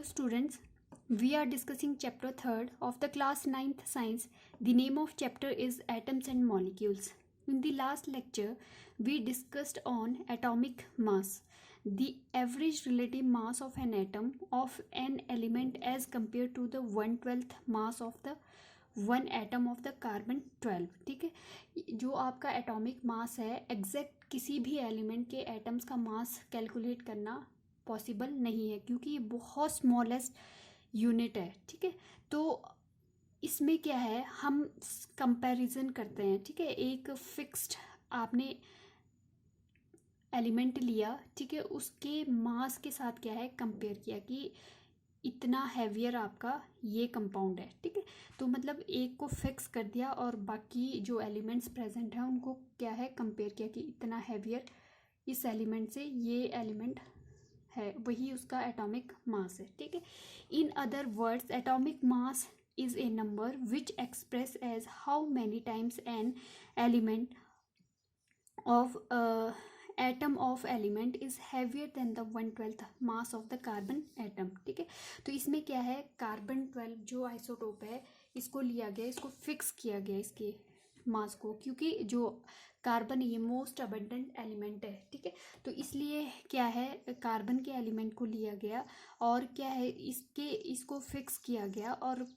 students, we are discussing chapter 3rd of the class 9th science. The name of chapter is atoms and molecules. In the last lecture, we discussed on atomic mass, the average relative mass of an atom of an element as compared to the 1/12th mass of the one atom of the carbon 12. ठीक है, जो आपका atomic mass है exact किसी भी element के atoms का mass calculate करना पॉसिबल नहीं है क्योंकि ये बहुत स्मॉलेस्ट यूनिट है. ठीक है, तो इसमें क्या है, हम कंपैरिजन करते हैं. ठीक है, एक फिक्स्ड आपने एलिमेंट लिया, ठीक है, उसके मास के साथ क्या है कंपेयर किया कि इतना हैवियर आपका ये कंपाउंड है. ठीक है, तो मतलब एक को फिक्स कर दिया और बाकी जो एलिमेंट्स प्रेजेंट हैं उनको क्या है कंपेयर किया कि इतना हैवियर इस एलिमेंट से ये एलिमेंट है, वही उसका एटॉमिक मास है. ठीक है, in other words atomic mass is a number which express as how many times an element of atom of element is heavier than the 1/12th mass of the carbon atom. ठीक है, तो इसमें क्या है, carbon 12 जो isotope है इसको लिया गया, इसको फिक्स किया गया इसके मास को, क्योंकि जो कार्बन ये मोस्ट अबंडेंट एलिमेंट है. ठीक है, तो इसलिए क्या है कार्बन के एलिमेंट को लिया गया और क्या है इसको फिक्स किया गया और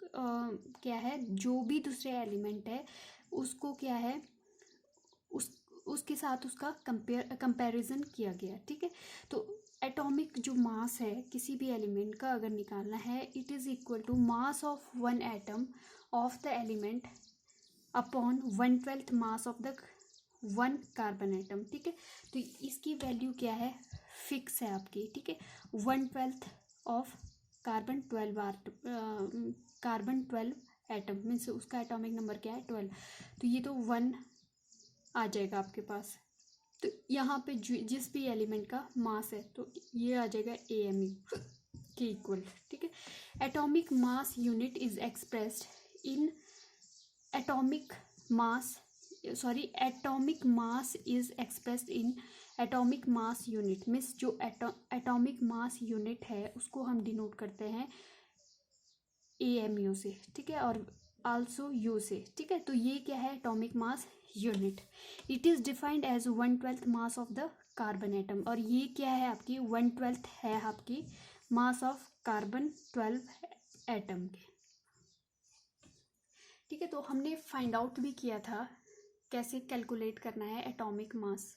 क्या है जो भी दूसरे एलिमेंट है उसको क्या है उसके साथ उसका कंपैरिजन किया गया. ठीक है, तो एटॉमिक जो मास है किसी भी एलिमेंट का अगर निकालना है, it is equal to mass of one atom of the element upon 1/12th mass of the one carbon atom. ठीक है, तो इसकी वैल्यू क्या है, फिक्स है आपकी. ठीक है, 1/12th of carbon 12 atom means उसका एटॉमिक नंबर क्या है 12, तो ये तो 1 आ जाएगा आपके पास. तो यहाँ पे जिस भी एलिमेंट का मास है तो ये आ जाएगा AMU के इक्वल. ठीक है, atomic mass unit is expressed in atomic mass is expressed in atomic mass unit means जो एटॉमिक मास यूनिट है उसको हम डिनोट करते हैं AMU से. ठीक है, और आल्सो U से. ठीक है, तो ये क्या है atomic mass unit. It is defined as 1/12th mass of the carbon atom, और ये क्या है आपकी 1/12th है आपकी मास ऑफ कार्बन 12 एटम के. ठीक है, तो हमने फाइंड आउट भी किया था कैसे कैलकुलेट करना है एटॉमिक मास.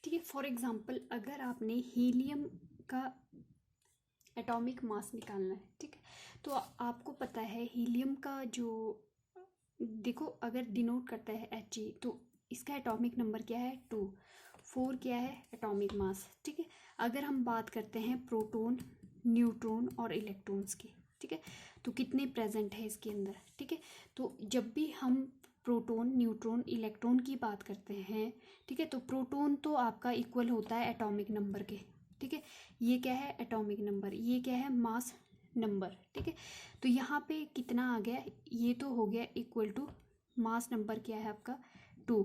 ठीक है, फॉर एग्जांपल अगर आपने हीलियम का एटॉमिक मास निकालना है, ठीक है, तो आपको पता है हीलियम का जो देखो अगर डिनोट करता है He तो इसका एटॉमिक नंबर क्या है 2, 4 क्या है एटॉमिक मास. ठीक है, अगर हम बात करते हैं प्रोटॉन, न्यूट्रॉन और इलेक्ट्रॉन्स की, ठीक है, तो कितने प्रेजेंट है इसके अंदर. ठीक है, तो जब भी हम प्रोटॉन, न्यूट्रॉन, इलेक्ट्रॉन की बात करते हैं, ठीक है, तो प्रोटॉन तो आपका इक्वल होता है एटॉमिक नंबर के. ठीक है, ये क्या है एटॉमिक नंबर, ये क्या है मास नंबर. ठीक है, तो यहाँ पे कितना आ गया, ये तो हो गया इक्वल टू मास नंबर क्या है आपका 2.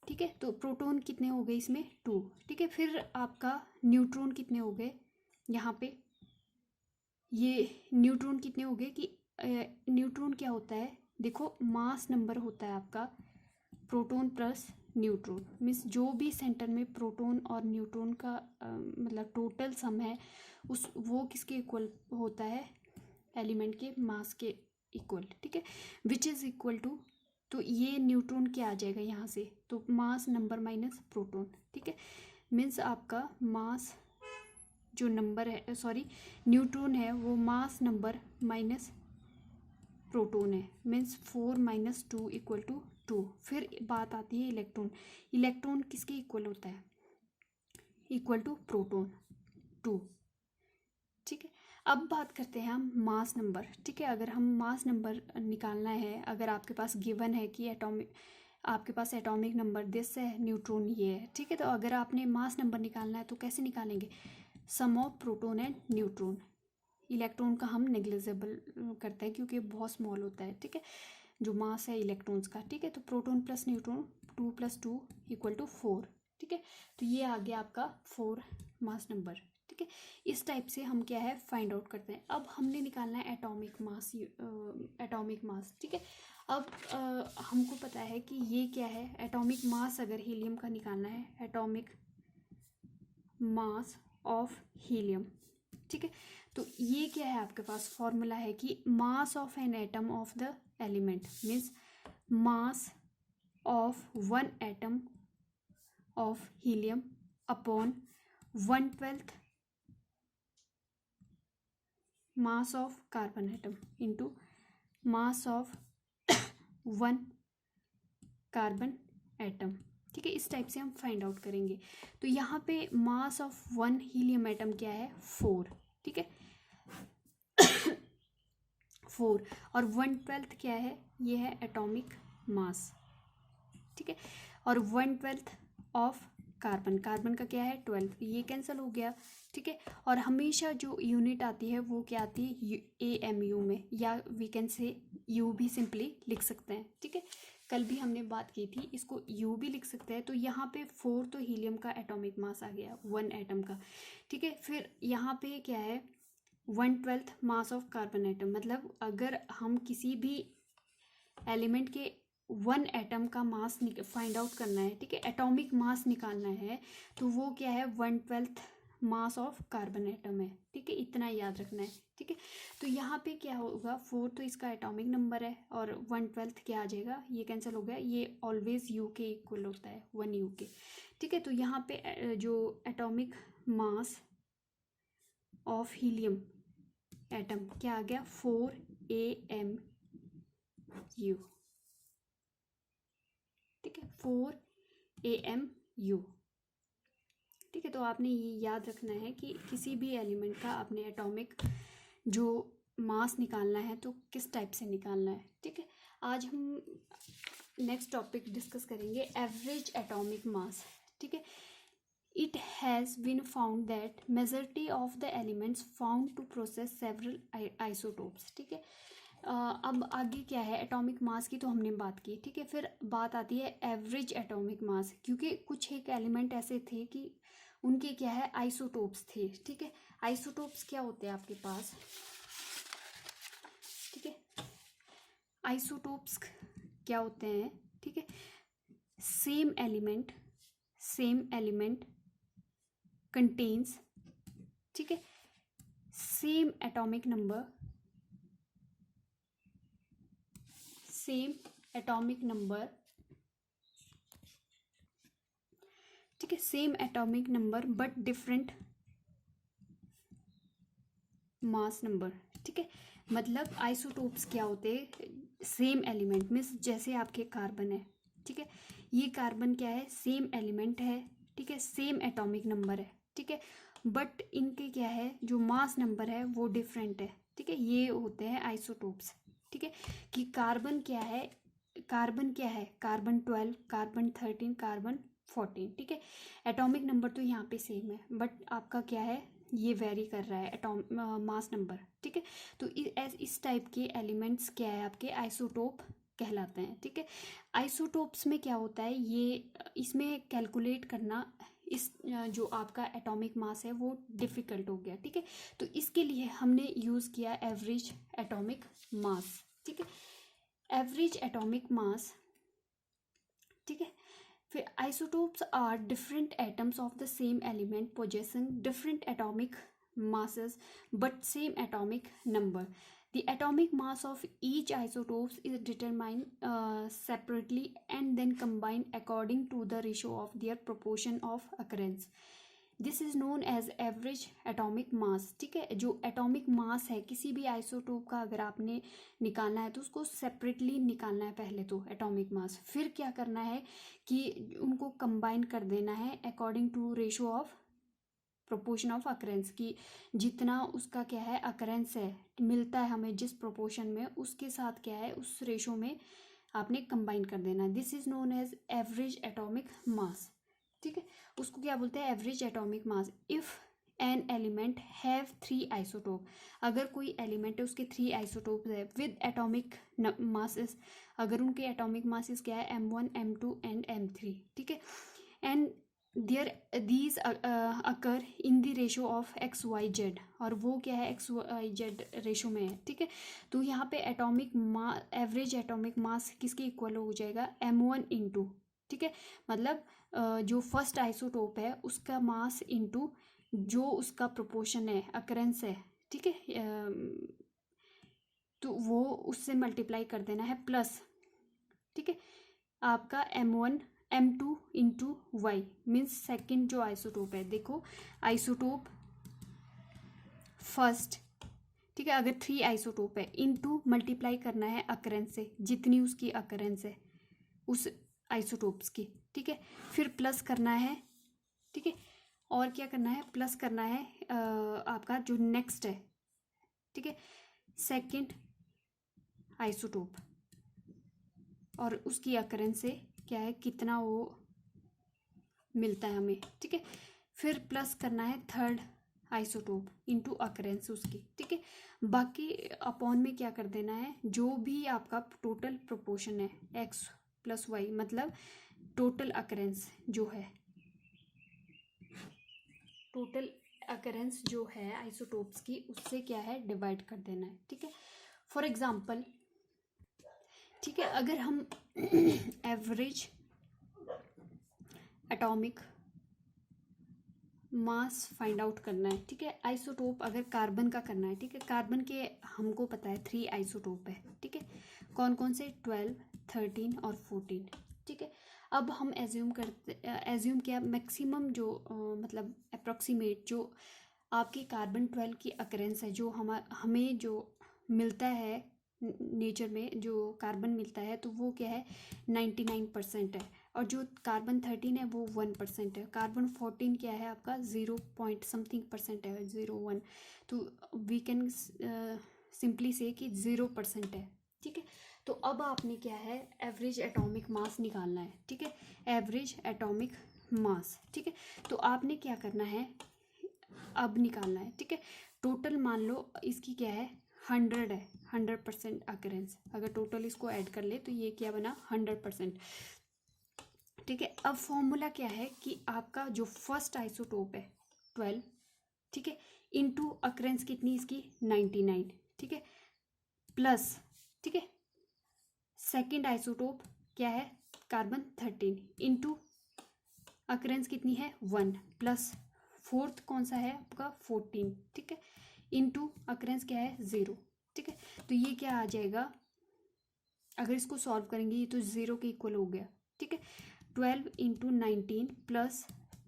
ठीक है, तो प्रोटॉन कितने हो गए इसमें 2. ठीक है, फिर आपका न्यूट्रॉन कितने हो गए यहाँ पे, ये न्यूट्रॉन कितने हो गए कि न्यूट्रॉन क्या होता है देखो मास नंबर होता है आपका प्रोटॉन प्लस न्यूट्रॉन मीन्स जो भी सेंटर में प्रोटॉन और न्यूट्रॉन का मतलब टोटल सम है वो किसके इक्वल होता है एलिमेंट के मास के इक्वल. ठीक है, विच इज़ इक्वल टू, तो ये न्यूट्रॉन क्या आ जाएगा यहाँ से, तो मास नंबर माइनस प्रोटॉन. ठीक है, मीन्स आपका मास जो नंबर है न्यूट्रॉन है वो मास नंबर माइनस प्रोटॉन है मीन्स 4 - 2 इक्वल टू 2. फिर बात आती है इलेक्ट्रॉन, इलेक्ट्रॉन किसके इक्वल होता है इक्वल टू प्रोटॉन 2. ठीक है, अब बात करते हैं हम मास नंबर. ठीक है, अगर हम मास नंबर निकालना है, अगर आपके पास गिवन है कि आपके पास एटॉमिक नंबर दिस है, न्यूट्रॉन ये है. ठीक है, तो अगर आपने मास नंबर निकालना है तो कैसे निकालेंगे, sum of proton and neutron. Electron का हम नेग्लिजिबल करते हैं क्योंकि बहुत स्मॉल होता है. ठीक है, जो मास है इलेक्ट्रॉन्स का. ठीक है, तो प्रोटॉन प्लस न्यूट्रॉन 2 + 2 = 4. ठीक है, तो ये आ गया आपका 4 मास नंबर. ठीक है, इस टाइप से हम क्या है फाइंड आउट करते हैं। अब हमने निकालना है एटॉमिक मास, एटॉमिक मास, ठीक है। अब हमको पता है कि ये क्या है, एटॉमिक मास अगर हीलियम का निकालना है, एटॉमिक मास ऑफ हीलियम, ठीक है। तो ये क्या है, आपके पास फॉर्मूला है कि mass of an atom of the element means mass of one atom of helium upon 1/12 mass of carbon atom into mass of one carbon atom, ठीक है। इस टाइप से हम फाइंड आउट करेंगे। तो यहाँ पे मास ऑफ वन हीलियम एटम क्या है, 4, ठीक है 4, और 1/12 क्या है, ये है एटॉमिक मास, ठीक है। और 1/12 ऑफ कार्बन, कार्बन का क्या है 12, ये कैंसिल हो गया, ठीक है। और हमेशा जो यूनिट आती है वो क्या आती है, AMU में, या वी कैन से U भी सिंपली लिख सकते हैं, ठीक है। कल भी हमने बात की थी, इसको U भी लिख सकते हैं। तो यहाँ पे 4 तो हीलियम का एटॉमिक मास आ गया, 1 एटम का, ठीक है। फिर यहाँ पे क्या है 1/12 मास ऑफ कार्बन एटम, मतलब अगर हम किसी भी एलिमेंट के 1 एटम का मास फाइंड आउट करना है, ठीक है, एटॉमिक मास निकालना है, तो वो क्या है 1/12 मास ऑफ कार्बन एटम है, ठीक है। इतना याद रखना है, ठीक है। तो यहाँ पे क्या होगा, 4 तो इसका एटॉमिक नंबर है, और 1/12 क्या आ जाएगा, ये कैंसिल हो गया, ये ऑलवेज U के इक्वल होता है, 1 U के, ठीक है। तो यहाँ पे जो atomic mass of helium atom क्या आ गया, 4 AMU, ठीक है 4 AMU, ठीक है। तो आपने ये याद रखना है कि किसी भी एलिमेंट का आपने एटॉमिक जो मास निकालना है तो किस टाइप से निकालना है, ठीक है। आज हम नेक्स्ट टॉपिक डिस्कस करेंगे एवरेज एटॉमिक मास, ठीक है। It has been found that majority of the elements found to process several isotopes, ठीक है। अब आगे क्या है, एटॉमिक मास की तो हमने बात की, ठीक है। फिर बात आती है एवरेज एटॉमिक मास, क्योंकि कुछ एक एलिमेंट ऐसे थे कि उनके क्या है आइसोटोप्स थे, ठीक है। आइसोटोप्स क्या होते हैं आपके पास, ठीक है, आइसोटोप्स क्या होते हैं, ठीक है, सेम एलिमेंट कंटेन्स, ठीक है, सेम एटॉमिक नंबर, ठीक है, same atomic number but different mass number, ठीक है। मतलब आइसोटोप्स क्या होते हैं, सेम एलिमेंट मीन्स जैसे आपके कार्बन है, ठीक है, ये कार्बन क्या है सेम एलिमेंट है, ठीक है, सेम एटॉमिक नंबर है, ठीक है, बट इनके क्या है जो मास नंबर है वो डिफरेंट है, ठीक है। ये होते हैं आइसोटोप्स, ठीक है। कि कार्बन क्या है, कार्बन 12, कार्बन 13, कार्बन 14, ठीक है। एटॉमिक नंबर तो यहाँ पे सेम है, बट आपका क्या है ये वेरी कर रहा है मास नंबर, ठीक है। तो इस टाइप के एलिमेंट्स क्या है आपके आइसोटोप कहलाते हैं, ठीक है। आइसोटोप्स में क्या होता है, ये इसमें कैलकुलेट करना इस जो आपका एटॉमिक मास है वो डिफ़िकल्ट हो गया, ठीक है। तो इसके लिए हमने यूज़ किया एवरेज एटॉमिक मास, ठीक है, एवरेज एटॉमिक मास, ठीक है। फिर isotopes are different atoms of the same element possessing different atomic masses but same atomic number. The atomic mass of each isotopes is determined separately and then combined according to the ratio of their proportion of occurrence. This is known as average atomic mass, ठीक है। जो atomic mass है किसी भी isotope का अगर आपने निकालना है तो उसको सेपरेटली निकालना है पहले तो एटॉमिक मास, फिर क्या करना है कि उनको कंबाइन कर देना है according to ratio of proportion of occurrence, की जितना उसका क्या है अकरेंस है मिलता है हमें जिस प्रोपोर्शन में, उसके साथ क्या है उस रेशो में आपने कंबाइन कर देना है। This is known as average atomic mass, ठीक है। उसको क्या बोलते हैं average atomic mass. If an element have 3 isotope, अगर कोई एलिमेंट है उसके 3 आइसोटोप है विद एटॉमिक मासेस, अगर उनके एटॉमिक मासेस क्या है M1 M2 एंड M3, ठीक है, and there these occur in the ratio of x y z, और वो क्या है एक्स वाई जेड रेशो में है, ठीक है। तो यहाँ पे एटॉमिक एवरेज एटॉमिक मास किसके इक्वल हो जाएगा, m1 इंटू, ठीक है, मतलब जो फर्स्ट आइसोटोप है उसका मास इंटू जो उसका प्रोपोर्शन है अकरेंस है, ठीक है, तो वो उससे मल्टीप्लाई कर देना है प्लस, ठीक है, आपका m1 m2 into y means second जो आइसोटोप है, देखो आइसोटोप फर्स्ट, ठीक है, अगर 3 आइसोटोप है इंटू मल्टीप्लाई करना है अकरेंस से, जितनी उसकी अकरेंस है उस आइसोटोप्स की, ठीक है, फिर प्लस करना है, ठीक है, और क्या करना है, प्लस करना है आपका जो नेक्स्ट है, ठीक है, सेकेंड आइसोटोप, और उसकी अकरेंस से क्या है कितना वो मिलता है हमें, ठीक है, फिर प्लस करना है थर्ड आइसोटोप इंटू अकरेंस उसकी, ठीक है, बाकी अपॉन में क्या कर देना है, जो भी आपका टोटल प्रोपोर्शन है एक्स प्लस वाई, मतलब टोटल अकरेंस जो है, टोटल अकरेंस जो है आइसोटोप्स की, उससे क्या है डिवाइड कर देना है, ठीक है। फॉर एग्जांपल, ठीक है, अगर हम average atomic mass find out करना है, ठीक है, आइसोटोप अगर कार्बन का करना है, ठीक है, कार्बन के हमको पता है 3 आइसोटोप है, ठीक है, कौन कौन से 12, 13 और 14, ठीक है। अब हम एज्यूम किया मैक्सिमम जो मतलब अप्रोक्सीमेट जो आपकी कार्बन 12 की अकरेंस है, जो हमें जो मिलता है नेचर में जो कार्बन मिलता है, तो वो क्या है 99% है, और जो कार्बन 13 है वो 1% है, कार्बन 14 क्या है आपका 0 पॉइंट समथिंग परसेंट है, 0.1, तो वी कैन सिंपली से कि 0% है, ठीक है। तो अब आपने क्या है एवरेज एटॉमिक मास निकालना है, ठीक है, एवरेज एटॉमिक मास, ठीक है, तो आपने क्या करना है अब निकालना है, ठीक है, टोटल मान लो इसकी क्या है 100 है, 100% अकरेंस, अगर टोटल इसको ऐड कर ले तो ये क्या बना 100%, ठीक है। अब फॉर्मूला क्या है कि आपका जो फर्स्ट आइसोटोप है 12, ठीक है, इंटू अकरेंस कितनी इसकी 99, ठीक है, प्लस, ठीक है, सेकेंड आइसोटोप क्या है कार्बन 13 इंटू अकरेंस कितनी है 1, प्लस फोर्थ कौन सा है आपका 14, ठीक है, इंटू अकरेंस क्या है 0, ठीक है। तो ये क्या आ जाएगा, अगर इसको सॉल्व करेंगे ये तो 0 के इक्वल हो गया, ठीक है, 12 इंटू 19 प्लस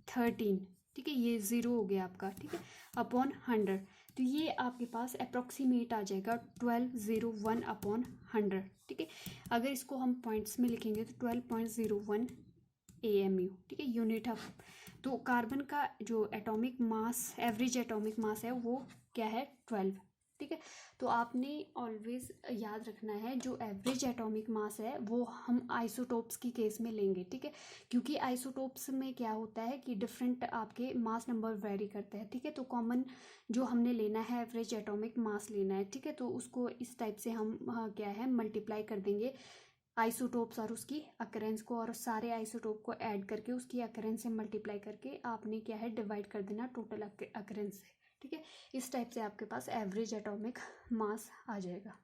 13, ठीक है, ये 0 हो गया आपका, ठीक है, अपॉन 100, तो ये आपके पास अप्रोक्सीमेट आ जाएगा 1201 अपॉन 100, ठीक है। अगर इसको हम पॉइंट्स में लिखेंगे तो 12.01 AMU, ठीक है, यूनिट ऑफ, तो कार्बन का जो एटॉमिक मास एवरेज एटॉमिक मास है वो क्या है 12, ठीक है। तो आपने ऑलवेज याद रखना है जो एवरेज एटॉमिक मास है वो हम आइसोटोप्स की केस में लेंगे, ठीक है, क्योंकि आइसोटोप्स में क्या होता है कि डिफरेंट आपके मास नंबर वेरी करते हैं, ठीक है, तो कॉमन जो हमने लेना है एवरेज एटॉमिक मास लेना है, ठीक है, तो उसको इस टाइप से हम क्या है मल्टीप्लाई कर देंगे आइसोटोप्स और उसकी अकरेंस को, और सारे आइसोटोप को ऐड करके उसकी अकरेंस से मल्टीप्लाई करके आपने क्या है डिवाइड कर देना टोटल अकरेंस से, ठीक है। इस टाइप से आपके पास एवरेज एटॉमिक मास आ जाएगा।